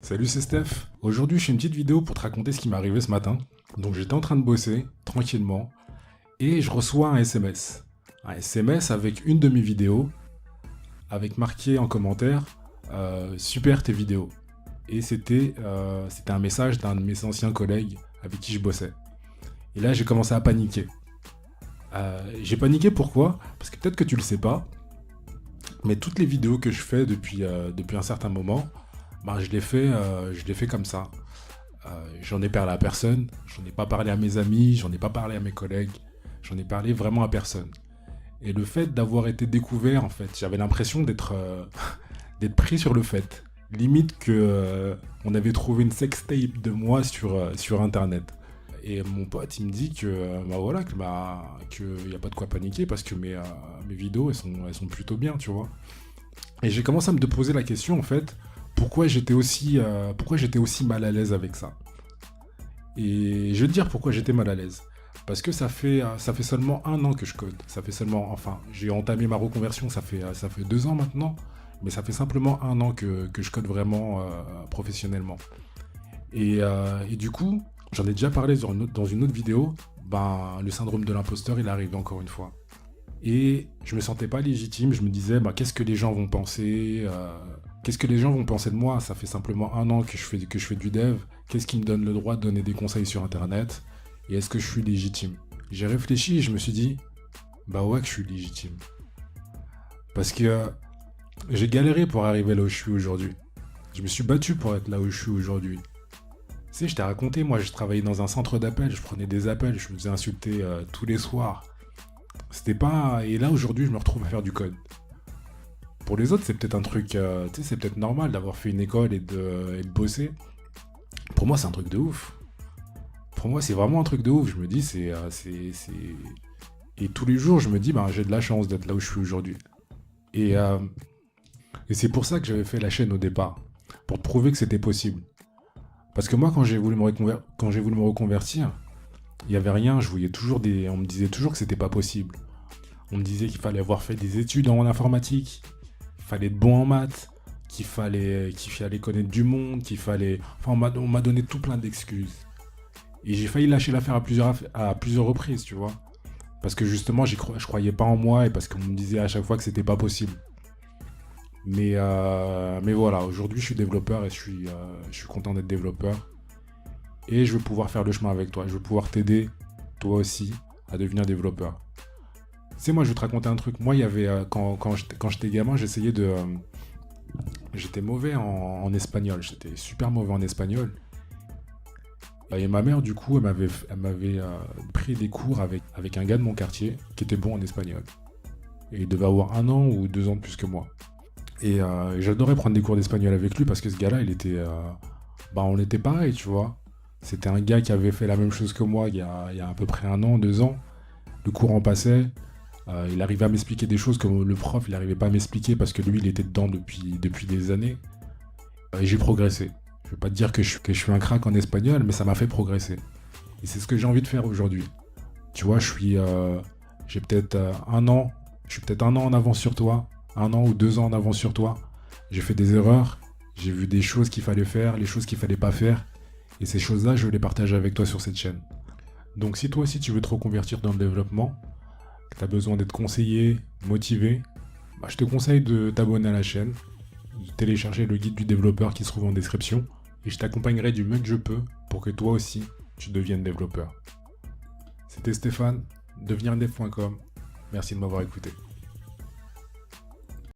Salut, c'est Steph. Aujourd'hui, je fais une petite vidéo pour te raconter ce qui m'est arrivé ce matin. Donc, j'étais en train de bosser tranquillement et je reçois un SMS. Un SMS avec une de mes vidéos, avec marqué en commentaire Super tes vidéos. Et c'était un message d'un de mes anciens collègues avec qui je bossais. Et là, j'ai commencé à paniquer. J'ai paniqué pourquoi? Parce que peut-être que tu le sais pas, mais toutes les vidéos que je fais depuis un certain moment, bah, je l'ai fait comme ça. J'en ai parlé à personne, j'en ai pas parlé à mes amis, j'en ai pas parlé à mes collègues, j'en ai parlé vraiment à personne. Et le fait d'avoir été découvert, en fait, j'avais l'impression d'être d'être pris sur le fait. Limite que on avait trouvé une sextape de moi sur internet. Et mon pote, il me dit que bah voilà, que y a pas de quoi paniquer parce que mes vidéos elles sont plutôt bien, tu vois. Et j'ai commencé à me poser la question en fait, pourquoi j'étais aussi mal à l'aise avec ça. Et je vais te dire pourquoi j'étais mal à l'aise. Parce que ça fait seulement un an que je code. Ça fait seulement, enfin, j'ai entamé ma reconversion, ça fait 2 ans maintenant, mais ça fait simplement un an que je code vraiment professionnellement. Et du coup, j'en ai déjà parlé dans une autre vidéo, ben, le syndrome de l'imposteur, il arrive encore une fois. Et je me sentais pas légitime, je me disais, bah, qu'est-ce que les gens vont penser qu'est-ce que les gens vont penser de moi? Ça fait simplement un an que je fais du dev. Qu'est-ce qui me donne le droit de donner des conseils sur Internet? Et est-ce que je suis légitime? J'ai réfléchi et je me suis dit, bah ouais que je suis légitime. Parce que j'ai galéré pour arriver là où je suis aujourd'hui. Je me suis battu pour être là où je suis aujourd'hui. Tu sais, je t'ai raconté, moi je travaillais dans un centre d'appel, je prenais des appels, je me faisais insulter tous les soirs. C'était pas... Et là aujourd'hui je me retrouve à faire du code. Pour les autres c'est peut-être un truc... tu sais, c'est peut-être normal d'avoir fait une école et de bosser. Pour moi c'est un truc de ouf. Pour moi c'est vraiment un truc de ouf. Je me dis Et tous les jours je me dis bah, j'ai de la chance d'être là où je suis aujourd'hui. Et, euh, et c'est pour ça que j'avais fait la chaîne au départ. Pour te prouver que c'était possible. Parce que moi quand j'ai voulu me reconvertir, il n'y avait rien, on me disait toujours que c'était pas possible. On me disait qu'il fallait avoir fait des études en informatique, qu'il fallait être bon en maths, qu'il fallait connaître du monde, qu'il fallait... Enfin, on m'a donné tout plein d'excuses. Et j'ai failli lâcher l'affaire à plusieurs reprises, tu vois. Parce que justement, je croyais pas en moi et parce qu'on me disait à chaque fois que c'était pas possible. Mais voilà, aujourd'hui je suis développeur et je suis content d'être développeur. Et je veux pouvoir faire le chemin avec toi. Je veux pouvoir t'aider, toi aussi, à devenir développeur. Tu sais, moi, je vais te raconter un truc. Moi, il y avait, quand j'étais gamin, j'étais mauvais en espagnol. J'étais super mauvais en espagnol. Et ma mère, du coup, elle m'avait pris des cours avec un gars de mon quartier qui était bon en espagnol. Et il devait avoir 1 an ou 2 ans de plus que moi. Et j'adorais prendre des cours d'espagnol avec lui parce que ce gars-là, bah, on était pareil, tu vois. C'était un gars qui avait fait la même chose que moi il y a à peu près 1 an, 2 ans. Le cours en passait. Il arrivait à m'expliquer des choses que le prof, il n'arrivait pas à m'expliquer parce que lui, il était dedans depuis des années. Et j'ai progressé. Je ne vais pas te dire que je suis un crack en espagnol, mais ça m'a fait progresser. Et c'est ce que j'ai envie de faire aujourd'hui. Tu vois, j'ai peut-être 1 an, je suis peut-être 1 an en avance sur toi, 1 an ou 2 ans en avance sur toi. J'ai fait des erreurs, j'ai vu des choses qu'il fallait faire, les choses qu'il fallait pas faire. Et ces choses-là, je vais les partager avec toi sur cette chaîne. Donc si toi aussi tu veux te reconvertir dans le développement, que tu as besoin d'être conseillé, motivé, bah, je te conseille de t'abonner à la chaîne, de télécharger le guide du développeur qui se trouve en description, et je t'accompagnerai du mieux que je peux pour que toi aussi tu deviennes développeur. C'était Stéphane, devenirdev.com. Merci de m'avoir écouté.